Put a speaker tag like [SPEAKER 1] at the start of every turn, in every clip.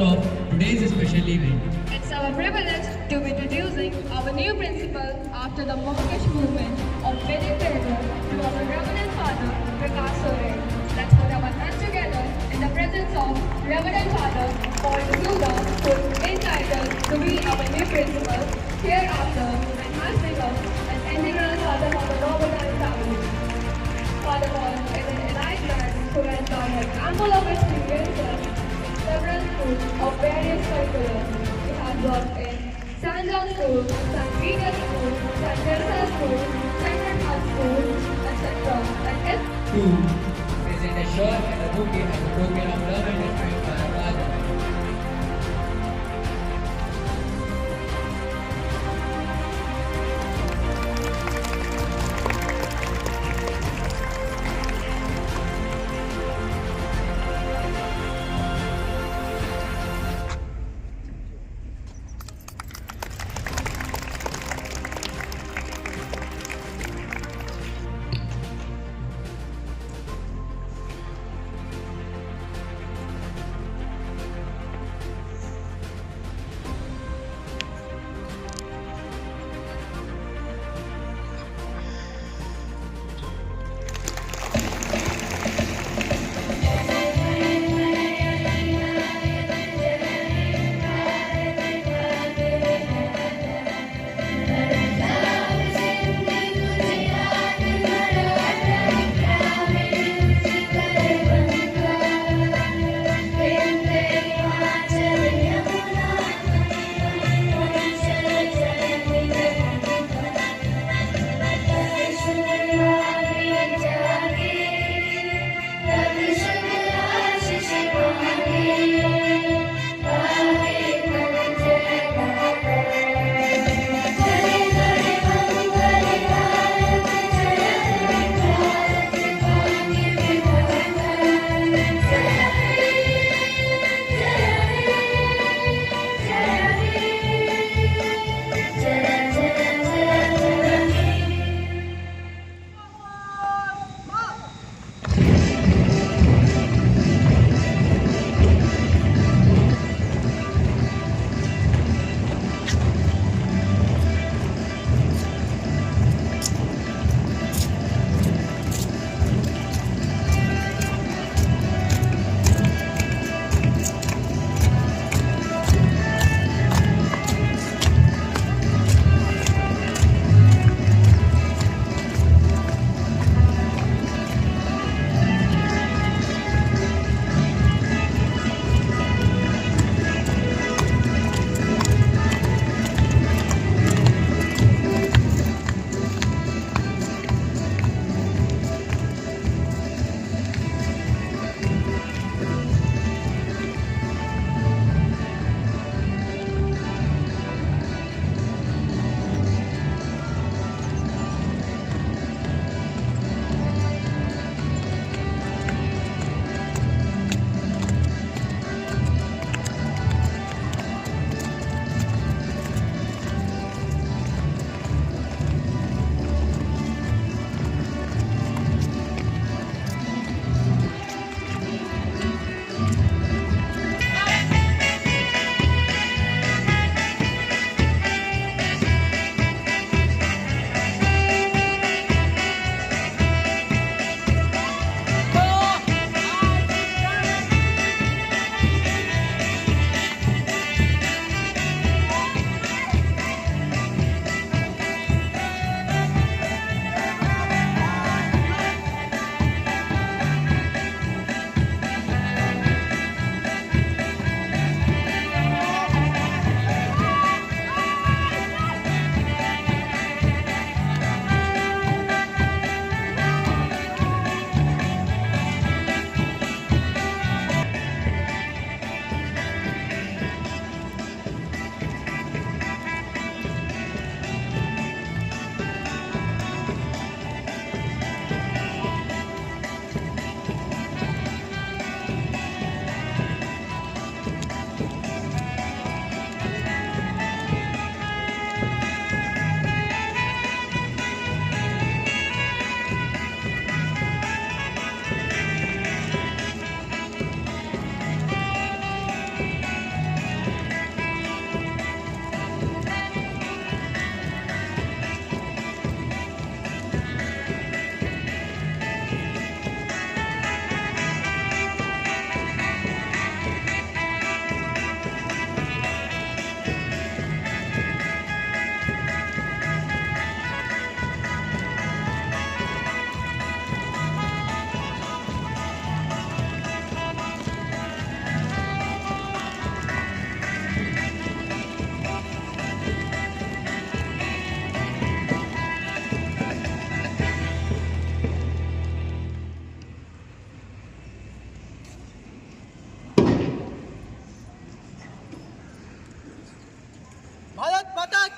[SPEAKER 1] of today's special event.
[SPEAKER 2] It's our privilege to be introducing our new principal after the monkish movement of Vedic Prayer to our Reverend Father Prakash Sore. Let's put our hands together in the presence of Reverend Father Paul D'Souza, who is entitled to be our new principal hereafter and has become an integral father of the Robert family. Father Paul is an elite man who has garnered ample of experiences in several schools of various curriculums. He has worked in St. John School, St. Peter's School, St. Teresa School, Sacred Heart School, etc. and is
[SPEAKER 1] To present a short and a bouquet as a token of love and respect for our father.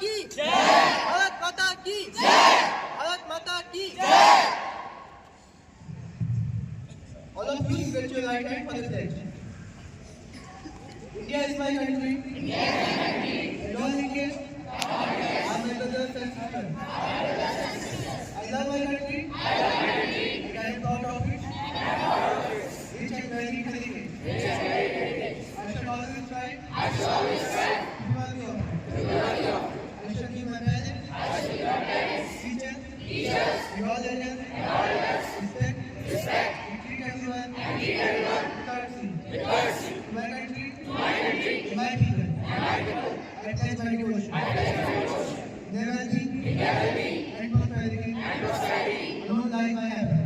[SPEAKER 3] की जय, भारत माता की जय, भारत माता की जय. All of you stretch your right hand for the pledge. India is my country. India is my country. And all Indians are my brothers and sisters. I love my country. I love my country. And I am proud of it. Rich and varied heritage. I shall always try. I shall always try. To worthy of. I shall give my parents. I shall give my parents. Teachers. And all elders. Respect. And treat everyone. With courtesy. To my country. To my people. I pledge my devotion. There will be. And prosperity. Alone lies my heaven.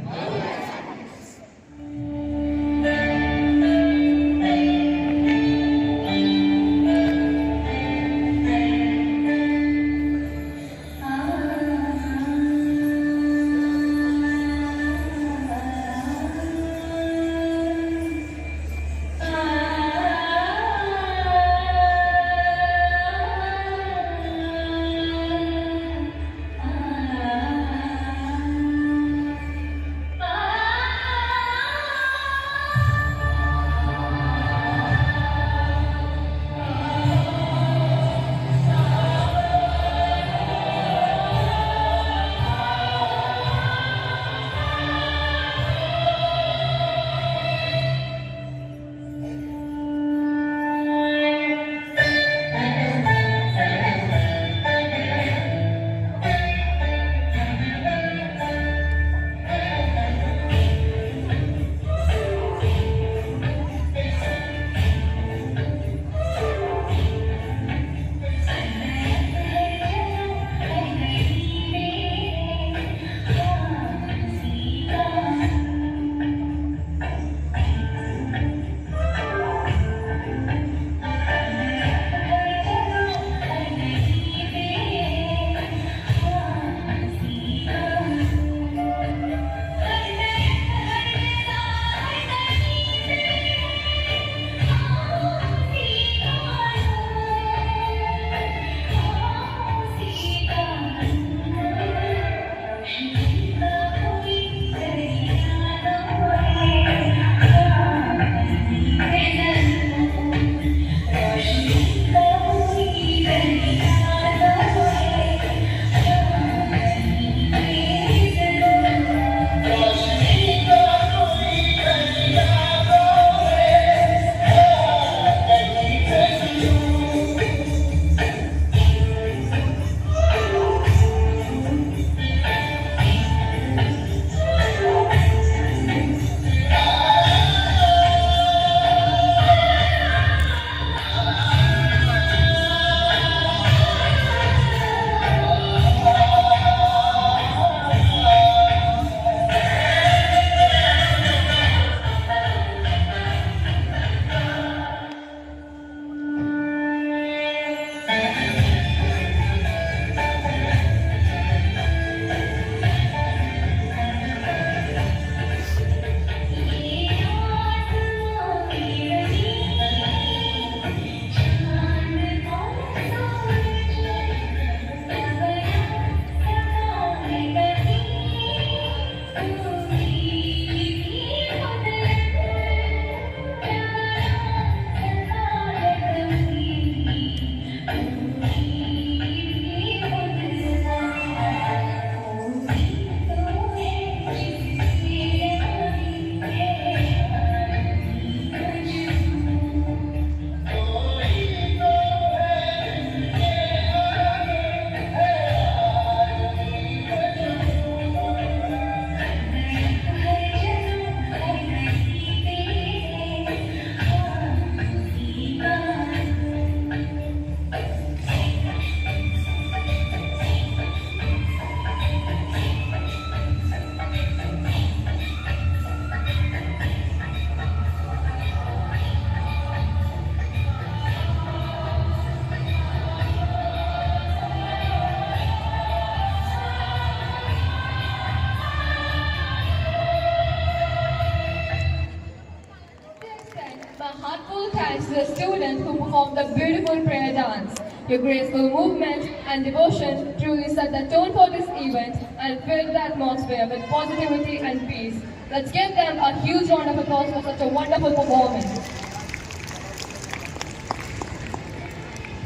[SPEAKER 2] The students who performed the beautiful prayer dance. Your graceful movement and devotion truly set the tone for this event and filled the atmosphere with positivity and peace. Let's give them a huge round of applause for such a wonderful performance.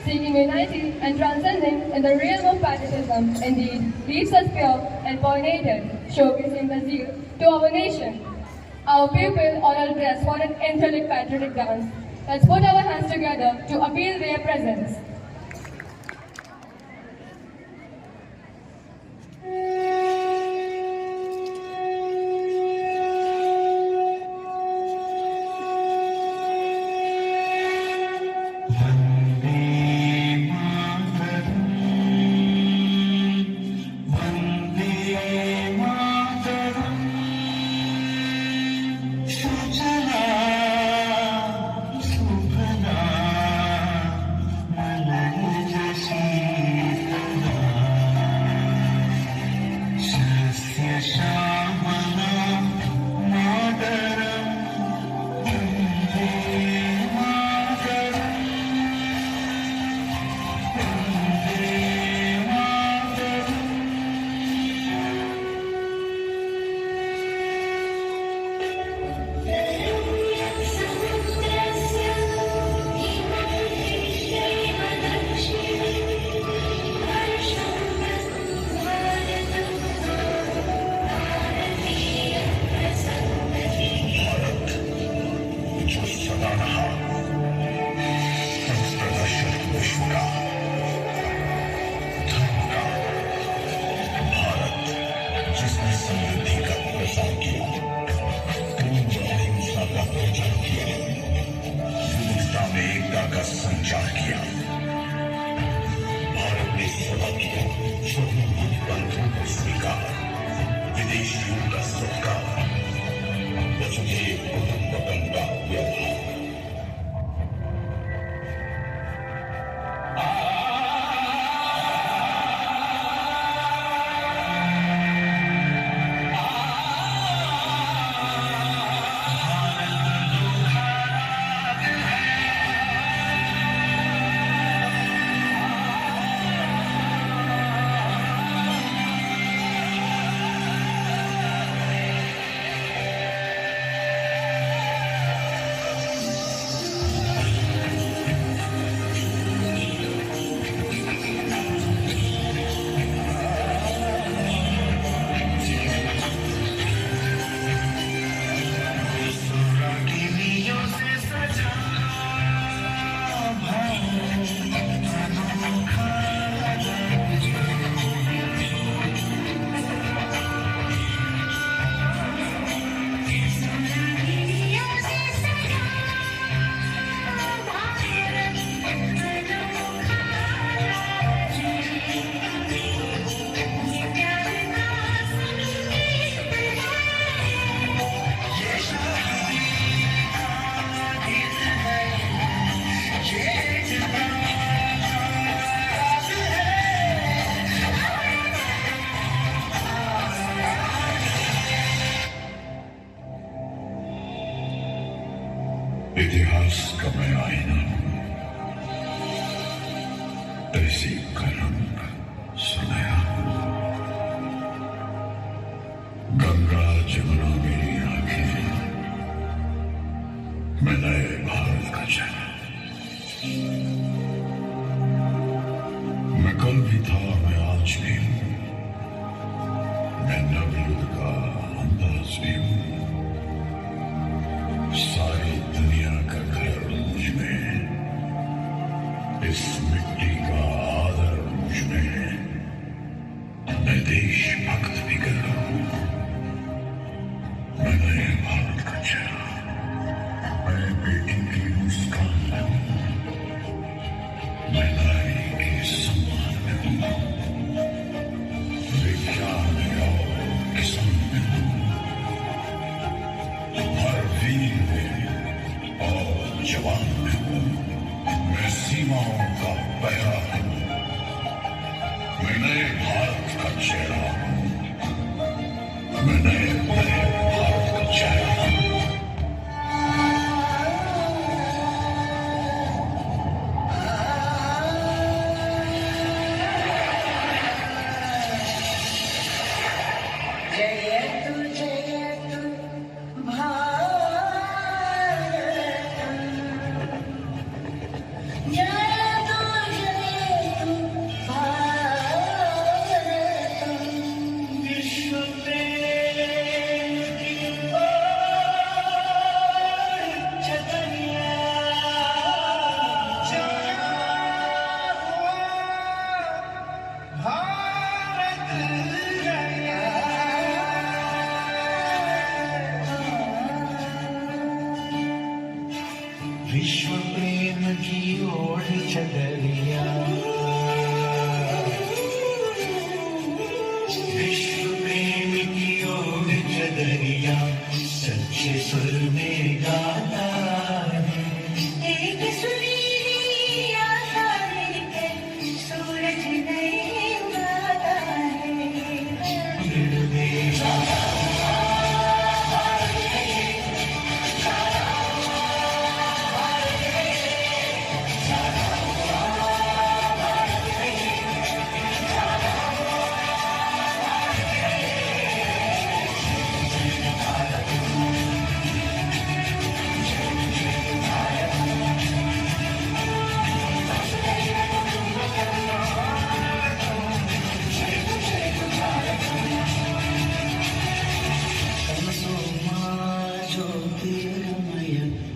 [SPEAKER 2] Seeking unity and transcending in the realm of patriotism, indeed, leaves us pure and pollinated, showcasing the zeal to our nation. Our people all dress for an angelic patriotic dance. Let's put our hands together to appeal their presence.
[SPEAKER 4] संचार किया। भारत ने सदा किया बंधुओं को स्वीकार, विदेशियों का सत्कार, बचते वतन का व्यवहार। इतिहास का मैं आईना हूं, ऐसी का रंग सुनया हूं। गंगा जमुना मेरी आंखें, मैं नए भारत का चेहरा। मैं कल भी था, मैं आज भी हूं, मैं नवयुग का अंदाज भी हूं। सारी दुनिया का घर मुझ में, इस मिट्टी का आदर मुझ में। मैं देशभक्त भी कर रहा हूं, मैं नए भारत का चेहरा। मैं बेटी की मुस्कान में हूं, मैं नारी के सम्मान में हूं, विज्ञान में और किसान में हूं, हर वीर में और जवान में हूं। मैं सीमाओं का पहरा हूं, मैं नए भारत का चेहरा हूं, मैं नए भारत का चेहरा हूं।
[SPEAKER 5] ओढ़ चदरिया, विश्व प्रेम की ओढ़ चदरिया सच्चे सुर में गाता है।
[SPEAKER 6] एक सुरीली आशा लेकर सूरज नए उगाता है।
[SPEAKER 5] दिल मेरा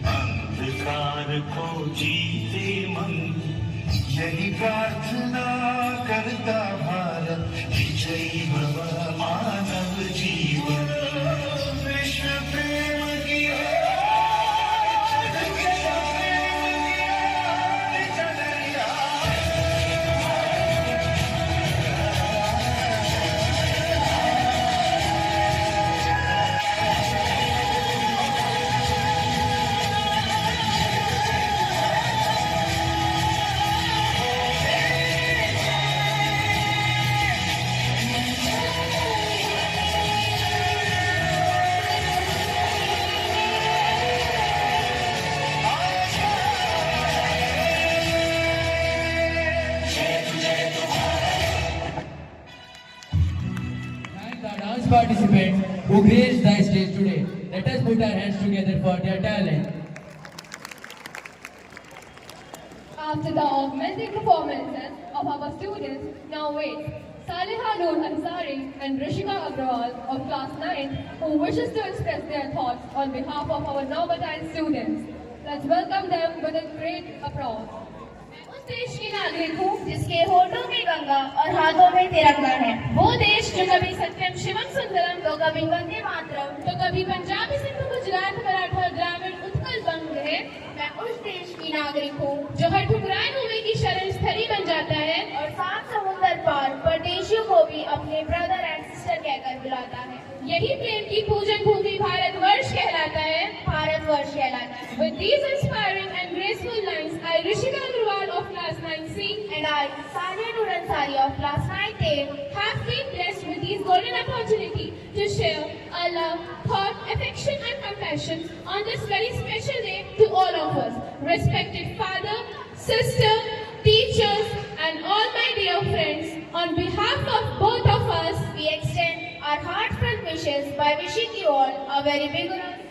[SPEAKER 5] अंधकार को जीते मन, यही प्रार्थना करता भारत, विजयी भव मानव जीवन। विश्व प्रेम की
[SPEAKER 1] Thank the dance participants who graced the stage today. Let us put our hands together for their talent.
[SPEAKER 2] After the augmented performances of our students, now wait. Saliha Noor Ansari and Rishika Agrawal of class 9 who wishes to express their thoughts on behalf of our Novatine students. Let's welcome them with a great applause.
[SPEAKER 6] उस देश की नागरिक हूँ जिसके होठों में गंगा और हाथों में तिरंगा है। वो देश जो कभी सत्यम शिवम सुंदरम तो कभी वंदे मातरम तो कभी पंजाबी सिंधु गुजरात मराठा द्राविड़ उत्कल बंग है। मैं उस देश की नागरिक हूँ जो हर ठुकराए हुए की शरण स्थली बन जाता है और सात समुद्र पार परदेशियों को भी अपने ब्रदर एंड सिस्टर कहकर बुलाता है। यही प्रेम की पूजन भूमि भारतवर्ष कहलाता है। भारतवर्ष कहलाता है। With these inspiring and graceful lines, I Rishika Agrawal of class 9C and I Saliha Noor Ansari of class 9A have been blessed with this golden opportunity to share our love, thought, affection and compassion on this very special day to all of us. Respected father, sister, teachers and all my dear friends, on behalf of both of us, we extend our heartfelt wishes by wishing you all a very vigorous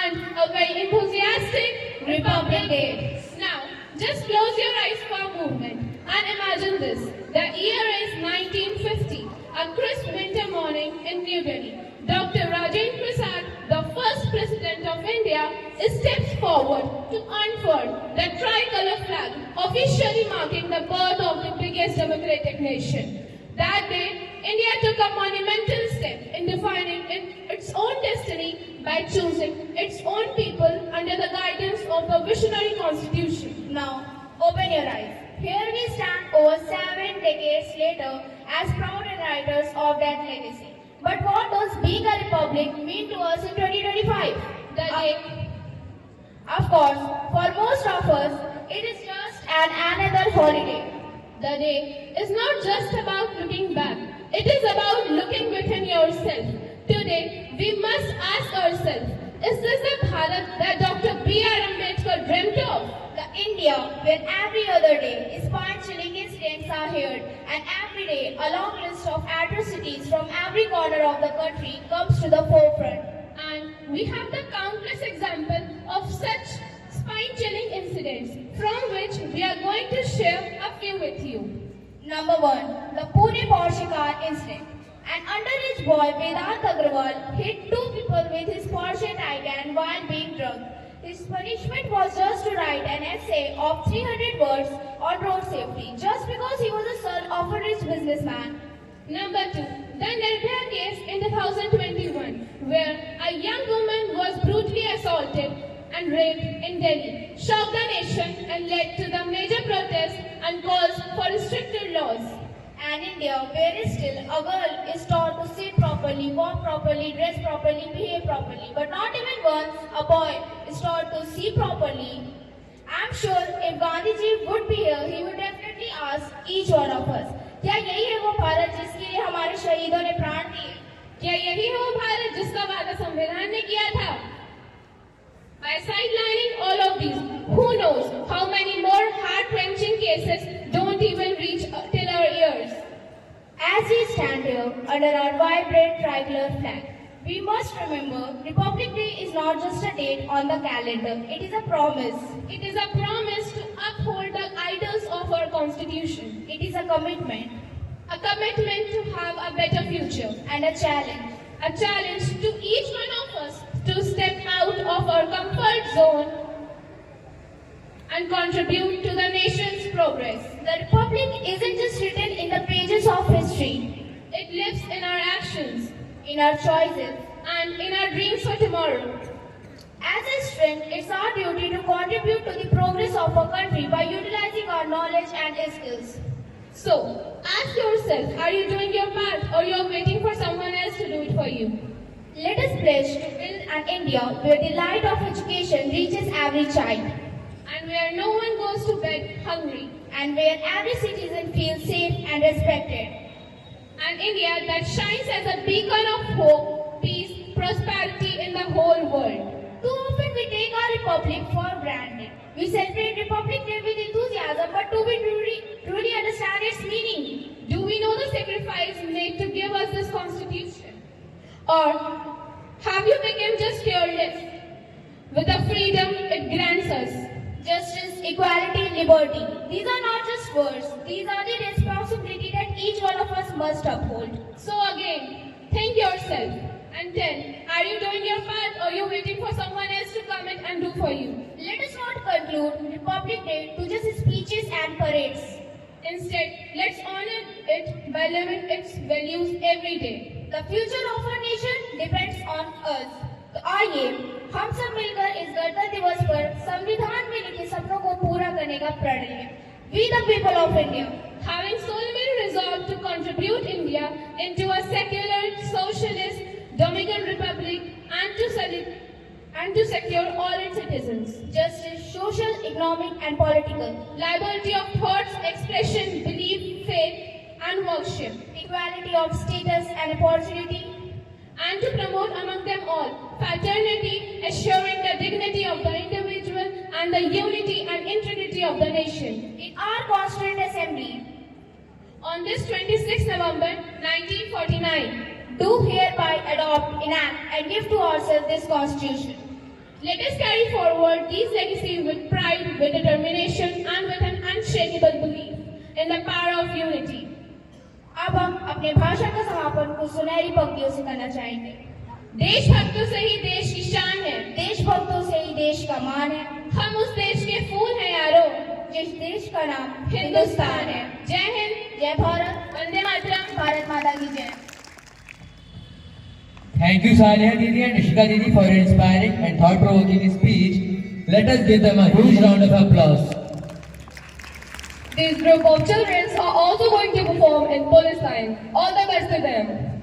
[SPEAKER 6] and a very enthusiastic Republic Day. Now, just close your eyes for a moment and imagine this. The year is 1950, a crisp winter morning in New Delhi. Dr. Rajendra Prasad, the first President of India, steps forward to unfurl the tricolour flag, officially marking the birth of the biggest democratic nation. That day, India took a monumental step in defining its own destiny by choosing its own people under the guidance of the visionary constitution. Now, open your eyes. Here we stand over 7 decades later as proud inheritors of that legacy. But what does being a republic mean to us in 2025? Of course, for most of us, it is just another holiday.
[SPEAKER 2] The day is not just about looking back. It is about looking within yourself. Today, we must ask ourselves, is this the Bharat that Dr. B.R. Ambedkar dreamt of?
[SPEAKER 6] The India where every other day spine-chilling incidents are heard and every day a long list of atrocities from every corner of the country comes to the forefront.
[SPEAKER 2] And we have the countless examples of such spine-chilling incidents from which we are going to share a few with you.
[SPEAKER 6] Number 1. The Pune Porsche car incident. An underage boy, Vedant Agrawal, hit 2 people with his Porsche Taycan while being drunk. His punishment was just to write an essay of 300 words on road safety, just because he was the son of a rich businessman.
[SPEAKER 2] Number 2. The Nirbhaya case in 2021, where a young woman was brutally assaulted
[SPEAKER 6] and rape in Delhi shocked the nation and led to the major protests and calls for stricter laws.
[SPEAKER 7] And India, where still a girl is taught to sit properly, walk properly, dress properly, behave properly, but not even once a boy is taught to see properly. I'm sure if Gandhi ji would be here, he would definitely ask each one of us, क्या यही है वो भारत जिसके लिए हमारे शहीदों ने प्राण दिए?
[SPEAKER 6] क्या यही है वो भारत जिसका वादा संविधान ने किया था? By sidelining all of these, who knows how many more heart-wrenching cases don't even reach till our ears.
[SPEAKER 7] As we stand here under our vibrant tricolor flag, we must remember Republic Day is not just a date on the calendar, it is a promise.
[SPEAKER 6] It is a promise to uphold the ideals of our constitution.
[SPEAKER 7] It is a commitment
[SPEAKER 6] A commitment to have a better future.
[SPEAKER 7] and a challenge.
[SPEAKER 6] A challenge to each one of us to step out of our comfort zone and contribute to the nation's progress.
[SPEAKER 7] The Republic isn't just written in the pages of history,
[SPEAKER 6] It lives in our actions
[SPEAKER 7] in our choices.
[SPEAKER 6] and in our dreams for tomorrow.
[SPEAKER 7] As a student, it's our duty to contribute to the progress of our country by utilizing our knowledge and skills.
[SPEAKER 6] So, ask yourself, are you doing your part or you're waiting for someone else to do it for you?
[SPEAKER 7] Let us pledge to build an India where the light of education reaches every child
[SPEAKER 6] And where no one goes to bed hungry.
[SPEAKER 7] and where every citizen feels safe and respected.
[SPEAKER 6] An India that shines as a beacon of hope, peace, prosperity in the whole world.
[SPEAKER 7] Too often we take our republic for granted. We celebrate Republic Day with enthusiasm, but do we truly understand its meaning?
[SPEAKER 6] Do we know the sacrifice made to give us this constitution? Or have you become just careless with the freedom it grants us?
[SPEAKER 7] Justice, equality, liberty. These are not just words. These are the responsibility that each one of us must uphold.
[SPEAKER 6] So again, think yourself and tell, are you doing your part or are you waiting for someone else to come in and do for you?
[SPEAKER 7] Let us not conclude Republic Day to just speeches and parades.
[SPEAKER 6] Instead, let's honor it by living its values every day.
[SPEAKER 7] The future of our nation depends on us. तो आइए हम सब मिलकर इस गणतंत्र दिवस पर संविधान में लिखे सपनों को पूरा करने का प्रण लें. We the people of India,
[SPEAKER 6] Having solemnly resolved to contribute India into a secular, socialist, Dominican Republic and to secure all its citizens.
[SPEAKER 7] justice, social, economic, and political,
[SPEAKER 6] Liberty of thoughts, expression, belief, faith, and worship.
[SPEAKER 7] equality of status and opportunity,
[SPEAKER 6] And to promote among them all fraternity, assuring the dignity of the individual and the unity and integrity of the nation.
[SPEAKER 7] in our Constituent Assembly,
[SPEAKER 6] On this 26 November 1949,
[SPEAKER 7] do hereby adopt, enact, and give to ourselves this Constitution.
[SPEAKER 6] let us carry forward these legacies with pride, with determination, and with an unshakable belief in the power of unity.
[SPEAKER 7] अब हम अपने भाषण का समापन कुछ सुनहरी पंक्तियों से करना चाहेंगे.
[SPEAKER 6] देशभक्तों से ही देश की शान है.
[SPEAKER 7] देशभक्तों से ही देश का मान है.
[SPEAKER 6] हम उस देश के फूल हैं यारो.
[SPEAKER 7] जिस देश का नाम
[SPEAKER 6] हिंदुस्तान है. जय हिंद,
[SPEAKER 7] जय भारत,
[SPEAKER 6] वंदे मातरम.
[SPEAKER 7] भारत माता की जय.
[SPEAKER 1] Thank you, Saliha Didi and Ishika Didi, for your inspiring and thought-provoking speech. Let us give them a huge round of applause.
[SPEAKER 6] This group of children are also going to perform in police line. All the best to them.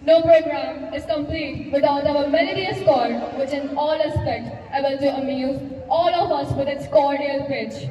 [SPEAKER 6] No program is complete without our melodious chord, which in all aspects able to amuse all of us with its cordial pitch.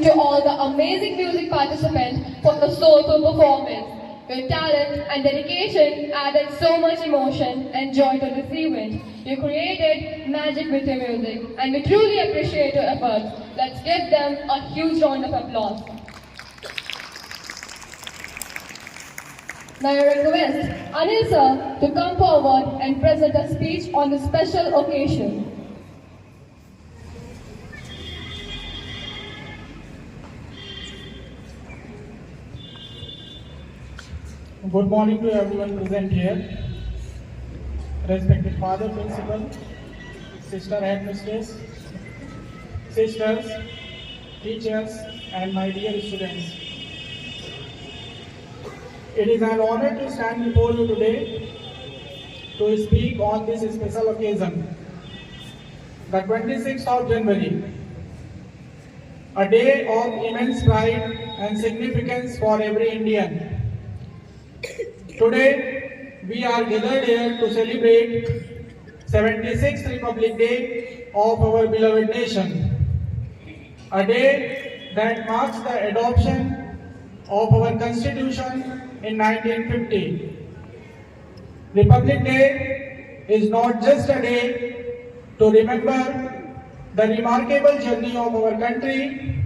[SPEAKER 2] to all the amazing music participants for the soulful performance. Your talent and dedication added so much emotion and joy to this event. You created magic with your music, and we truly appreciate your efforts. Let's give them a huge round of applause. Now I request Anil sir to come forward and present a speech on this special occasion.
[SPEAKER 8] Good morning to everyone present here. Respected Father Principal, Sister Headmistress, Sisters, teachers, and my dear students. It is an honor to stand before you today to speak on this special occasion, the 26th of January, a day of immense pride and significance for every Indian. Today, we are gathered here to celebrate 76th Republic Day of our beloved nation, a day that marks the adoption of our Constitution in 1950. Republic Day is not just a day to remember the remarkable journey of our country,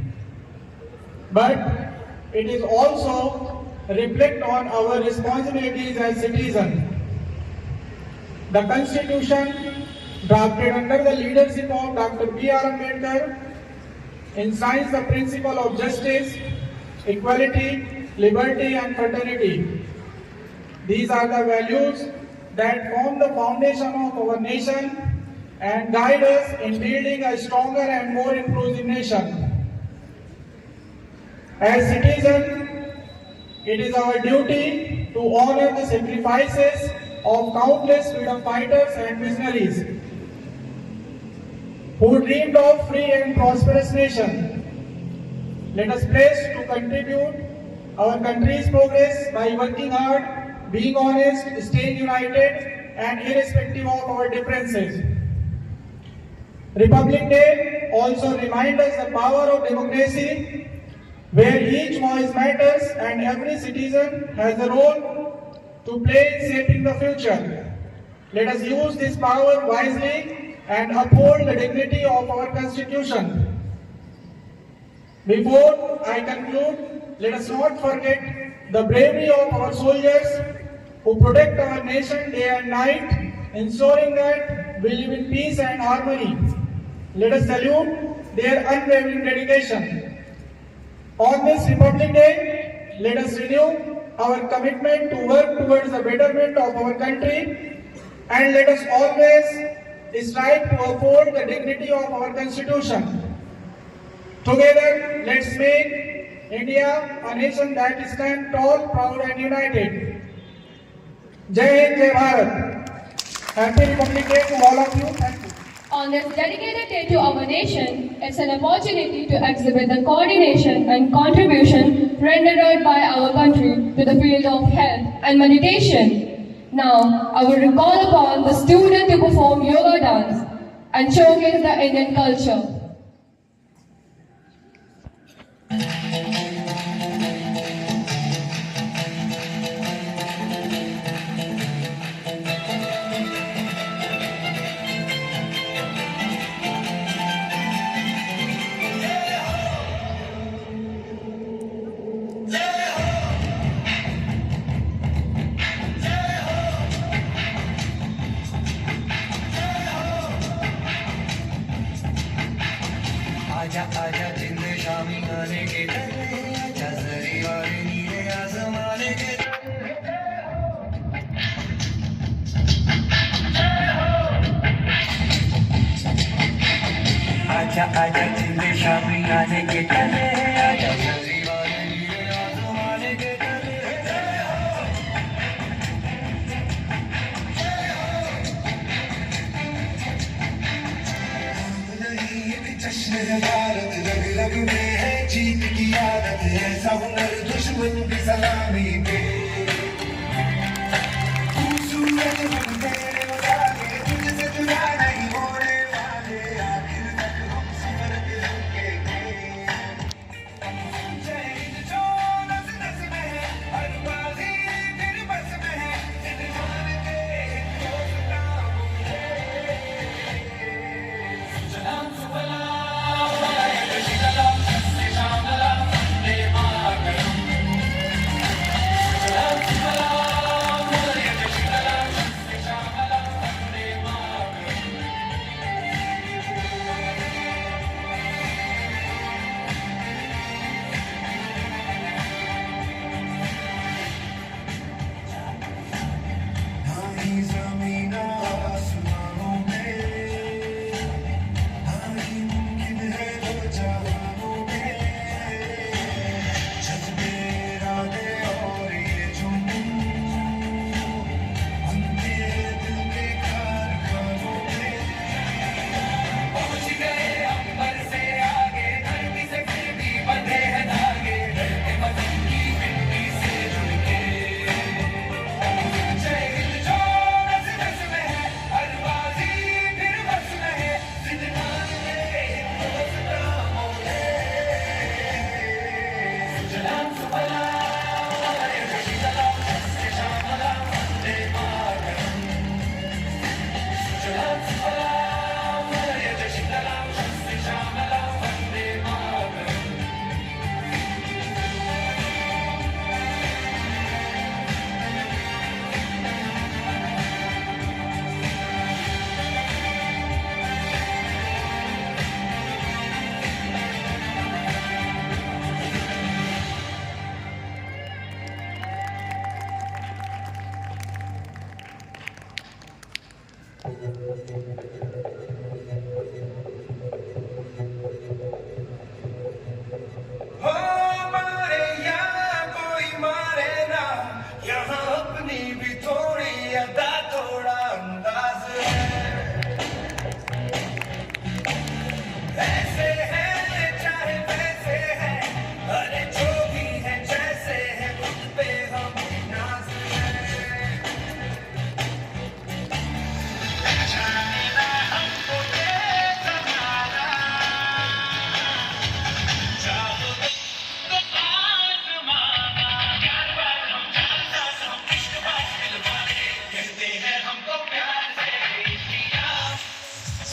[SPEAKER 8] but it is also reflect on our responsibilities as citizens. The Constitution, drafted under the leadership of Dr. B.R. Ambedkar, enshrines the principle of justice, equality, liberty and fraternity. These are the values that form the foundation of our nation and guide us in building a stronger and more inclusive nation. As citizens, it is our duty to honor the sacrifices of countless freedom fighters and missionaries who dreamed of free and prosperous nation. Let us pledge to contribute our country's progress by working hard, being honest, staying united, and irrespective of our differences. Republic Day also reminds us the power of democracy, where each voice matters and every citizen has a role to play in shaping the future. Let us use this power wisely and uphold the dignity of our Constitution. Before I conclude, let us not forget the bravery of our soldiers who protect our nation day and night, ensuring that we live in peace and harmony. Let us salute their unwavering dedication. On this Republic Day, let us renew our commitment to work towards the betterment of our country, and let us always strive to uphold the dignity of our Constitution. Together, let's make India a nation that stands tall, proud and united. Jai Hind, Jai Bharat. Happy Republic Day to all of you. Thank you.
[SPEAKER 2] On this dedicated day to our nation, it's an opportunity to exhibit the coordination and contribution rendered by our country to the field of health and meditation. Now, I will recall upon the student to perform yoga dance and showcase the Indian culture.
[SPEAKER 5] आजा आजा जिंद शामी आने के डरे आजा जरी वाले नीले आसमाने के आजा आजा जिंद शामी आने के डरे आजा जरी वाले नीले आसमाने के जश्न है भारत रग रग में है जीत की आदत है सब नर दुश्मन की सलामी पे खूबसूरत बनते वाले तुझसे जुदा नहीं होने वाले आखिर तक हम सफर के रुकेंगे हो मारे या कोई मारे ना, यहाँ अपनी भी थोड़ी अदा थोड़ा अंदाज है। ऐसे है चाहे वैसे है, अरे जो भी है जैसे है खुद पे हम नाज है। जाने हमको ये जमाना, चाहो तो आजमाना। प्यार बार हम जानना, हम इश्क बार दिलवाने, कहते हैं हमको प्यार से पिया,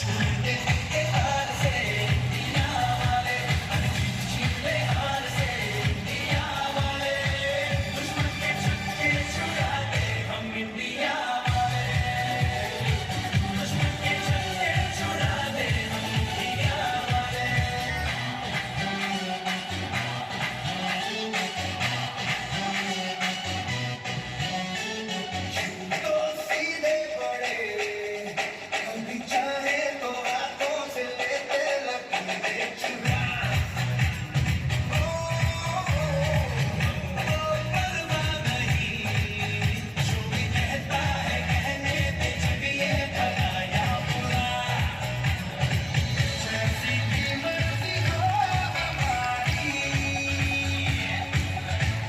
[SPEAKER 5] छूटे के हाल से पिया वाले, छीले हाल से पिया वाले, दुश्मन के छक्के छुड़ाते हम इंडिया वाले, दुश्मन के छक्के छुड़ाते हम इंडिया वाले। तो सीधे पड़े, कभी चाहे तो हाथों से लेते लकीरें चुरा। परवाह नहीं, जो भी कहता है कहने पे, जब ये भला या बुरा, जैसी भी मर्जी हो हमारी,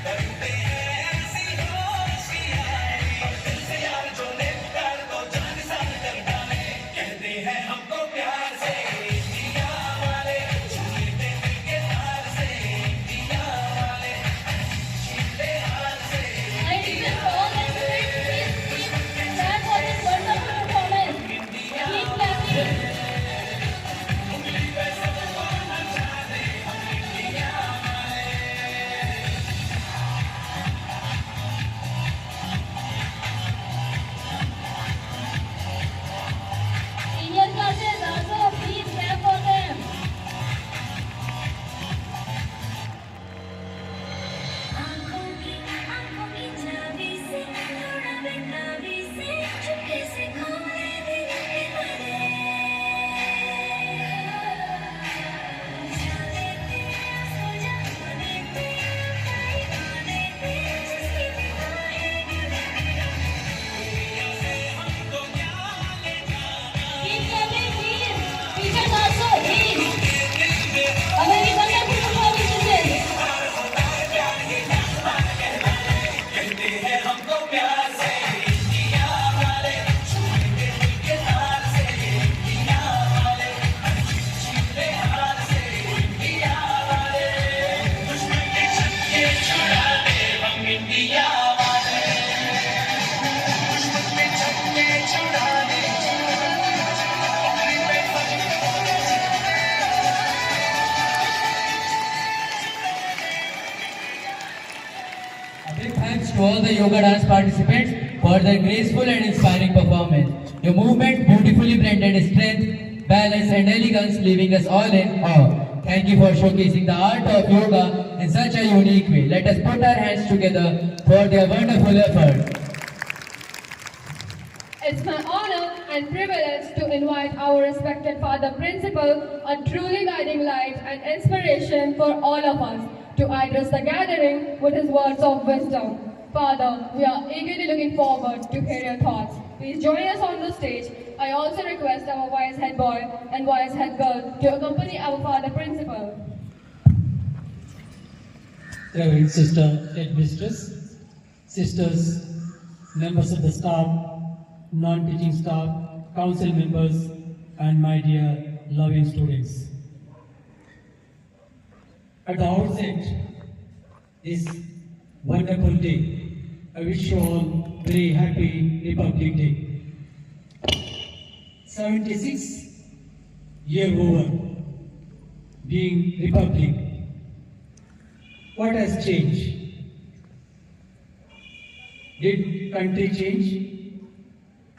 [SPEAKER 5] करते हैं ऐसी होशियारी। और दिल से यार जो लेकर तो जान साथ कर डाले, कहते हैं हमको प्यार से इंडिया वाले, छूटे दिल के हाल से इंडिया वाले, छीले हाल से
[SPEAKER 6] I request all the students please clap for this wonderful performance. Keep clapping.
[SPEAKER 5] उंगली पे सबको नचा दे हम इंडिया वाले।
[SPEAKER 6] Senior classes also please clap for them.
[SPEAKER 9] आँखों की चाबी से थोड़ा बेताबी से चुपके से खोले दिल के दरवाजे। जाने तेरा सो जाने तेरा तारीखाने पे जिसकी निगाहें गिरे
[SPEAKER 5] दुनिया से हमको क्या ले जाना,
[SPEAKER 6] Keep clapping please. Teachers also please. A very wonderful performance is this.
[SPEAKER 5] कहते हैं हमको प्यार से इंडिया वाले, छूटे दिल के हाल से इंडिया वाले, छीले हाल से इंडिया वाले, दुश्मन के छक्के छुड़ा दे हम इंडिया वाले, दुश्मन के छक्के छुड़ा दे, उंगली पे सबको नचा दे।
[SPEAKER 1] A big thanks to all the yoga dance participants for their graceful and inspiring performance. Your movement beautifully blended strength, balance and elegance, leaving us all in awe. Thank you for showcasing the art of yoga in such a unique way. Let us put our hands together for their wonderful effort.
[SPEAKER 2] It's my honor and privilege to invite our respected Father Principal, a truly guiding light and inspiration for all of us, to address the gathering with his words of wisdom. Father, we are eagerly looking forward to hear your thoughts. Please join us on the stage. I also request our Vice Head Boy and Vice Head Girl to accompany our Father Principal.
[SPEAKER 10] Reverend Sister Headmistress, sisters, members of the staff, non-teaching staff, council members, and my dear loving students. At the outset, this wonderful day, I wish you all very happy Republic Day. 76 year over, being Republic. What has changed? Did country change?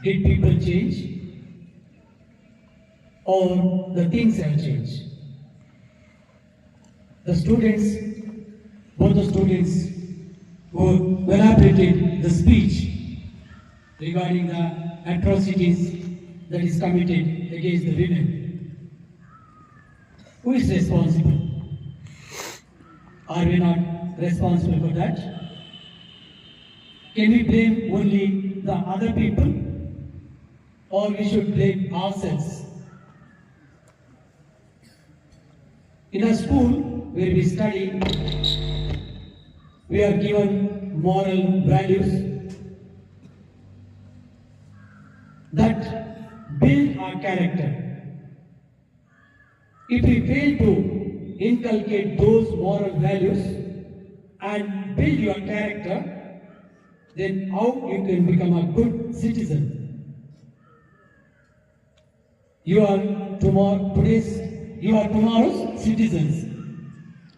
[SPEAKER 10] Did people change? Or the things have changed? The students, both the students who elaborated the speech regarding the atrocities that is committed against the women. Who is responsible? Are we not responsible for that? Can we blame only the other people, or we should blame ourselves? In a school where we study, we are given moral values that build our character. If we fail to inculcate those moral values and build your character, then how you can become a good citizen? You are tomorrow's citizens.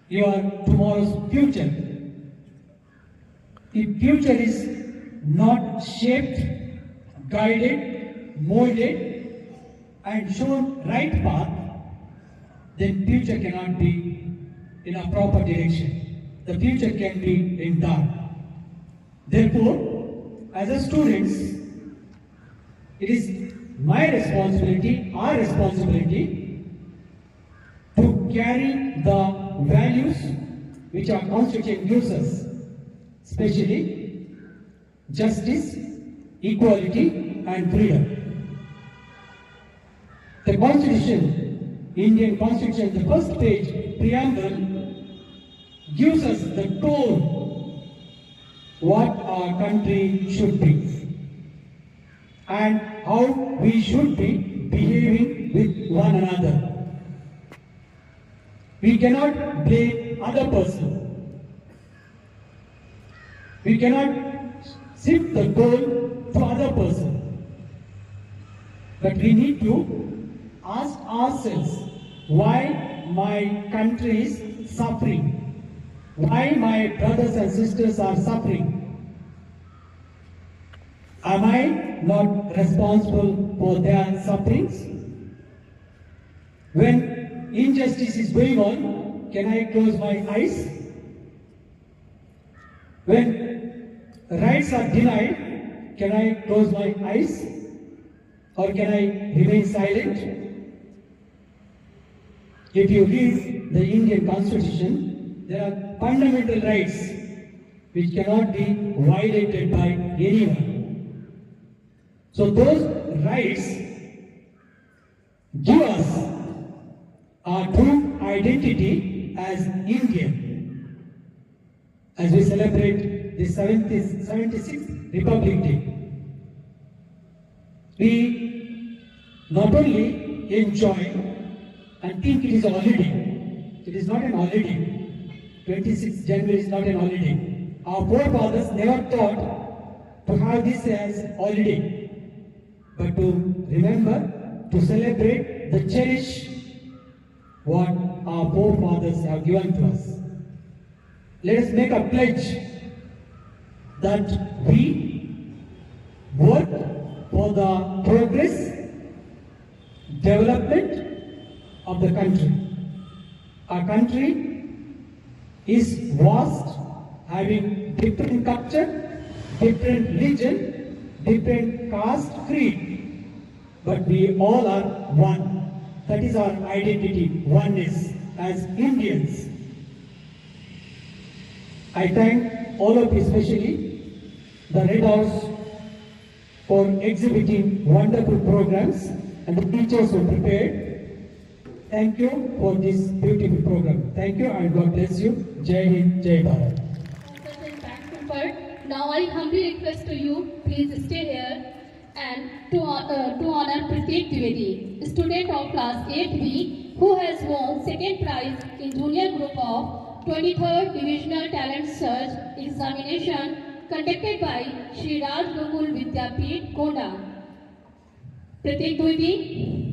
[SPEAKER 10] You are tomorrow's future. If future is not shaped, guided, molded, and shown right path, then future cannot be in a proper direction. The future can be in dark. Therefore, as a students, it is my responsibility, our responsibility, to carry the values which our Constitution gives us, especially justice, equality, and freedom. The Constitution, Indian Constitution, the first page, preamble, gives us the tone what our country should be and how we should be behaving with one another. We cannot blame other person. We cannot shift the goal to other person. But we need to ask ourselves, why my country is suffering? Why my brothers and sisters are suffering? Am I not responsible for their sufferings? When injustice is going on, can I close my eyes? When rights are denied, can I close my eyes? Or can I remain silent? If you read the Indian Constitution, there are fundamental rights which cannot be violated by anyone. So those rights give us our true identity as Indian as we celebrate the 76th Republic Day. We not only enjoy and think it is a holiday. It is not an holiday. 26th January is not an holiday. Our forefathers never thought to have this as holiday, but to remember, to celebrate, to cherish what our forefathers have given to us. Let us make a pledge that we work for the progress, development of the country. Our country is vast, having different culture, different religion, different caste, creed, but we all are one. That is our identity, oneness as Indians. I thank all of you, especially the Red House, for exhibiting wonderful programs and the teachers who prepared. Thank you for this beautiful program. Thank you and God bless you. Jai Hind, Jai Bharat.
[SPEAKER 6] Such a thankful part. Now I humbly request to you, please stay here and to honor Pratik Dwivedi, student of class 8B, who has won second prize in junior group of 23rd Divisional Talent Search examination conducted by Shri Raj Gokul Vidyapeeth, Gonda. Pratik Dwivedi,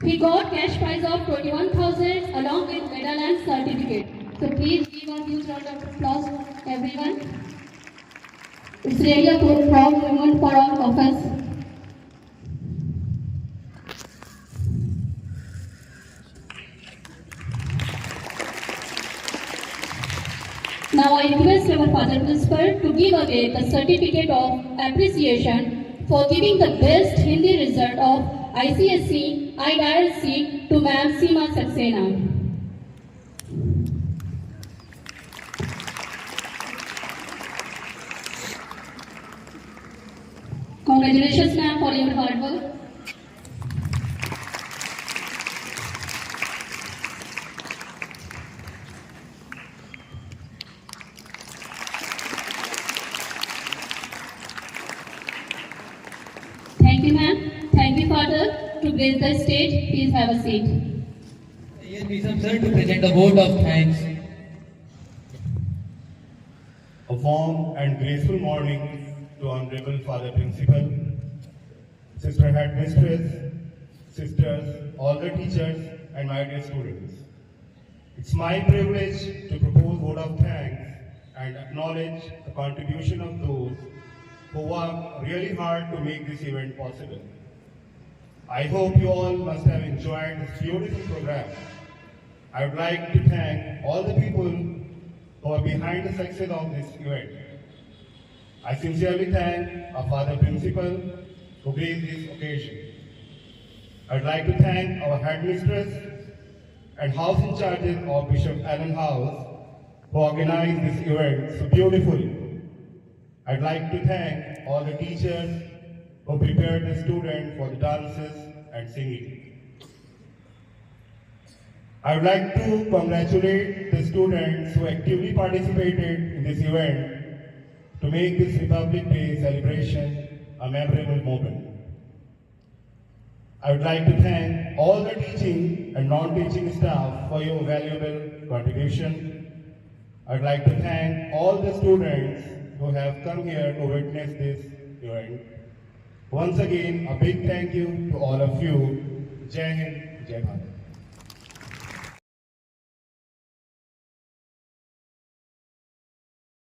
[SPEAKER 6] he got cash prize of 21,000 along with medal and certificate. So please give a huge round of applause, everyone. It's really a proud moment for all of us. Now I request our Father Principal to give away the certificate of appreciation for giving the best Hindi result of ICSE and ILC to Ma'am Seema Saxena. Congratulations, ma'am, for your hard work. Thank you, ma'am. Thank you, father. To grace the stage, please have a seat.
[SPEAKER 1] Here we sir to present a vote of thanks.
[SPEAKER 11] A warm and graceful morning to Honorable Father Principal, Sister Headmistress, sisters, all the teachers, and my dear students. It's my privilege to propose vote of thanks and acknowledge the contribution of those who worked really hard to make this event possible. I hope you all must have enjoyed this beautiful program. I would like to thank all the people who are behind the success of this event. I sincerely thank our Father Principal who graced this occasion. I would like to thank our Headmistress and House in Charges of Bishop Allen House who organized this event so beautifully. I'd like to thank all the teachers who prepared the students for the dances and singing. I would like to congratulate the students who actively participated in this event to make this Republic Day celebration a memorable moment. I would like to thank all the teaching and non-teaching staff for your valuable contribution. I would like to thank all the students who have come here to witness this event. Once again, a big thank you to all of you. Jai Hind, Jai Bharat.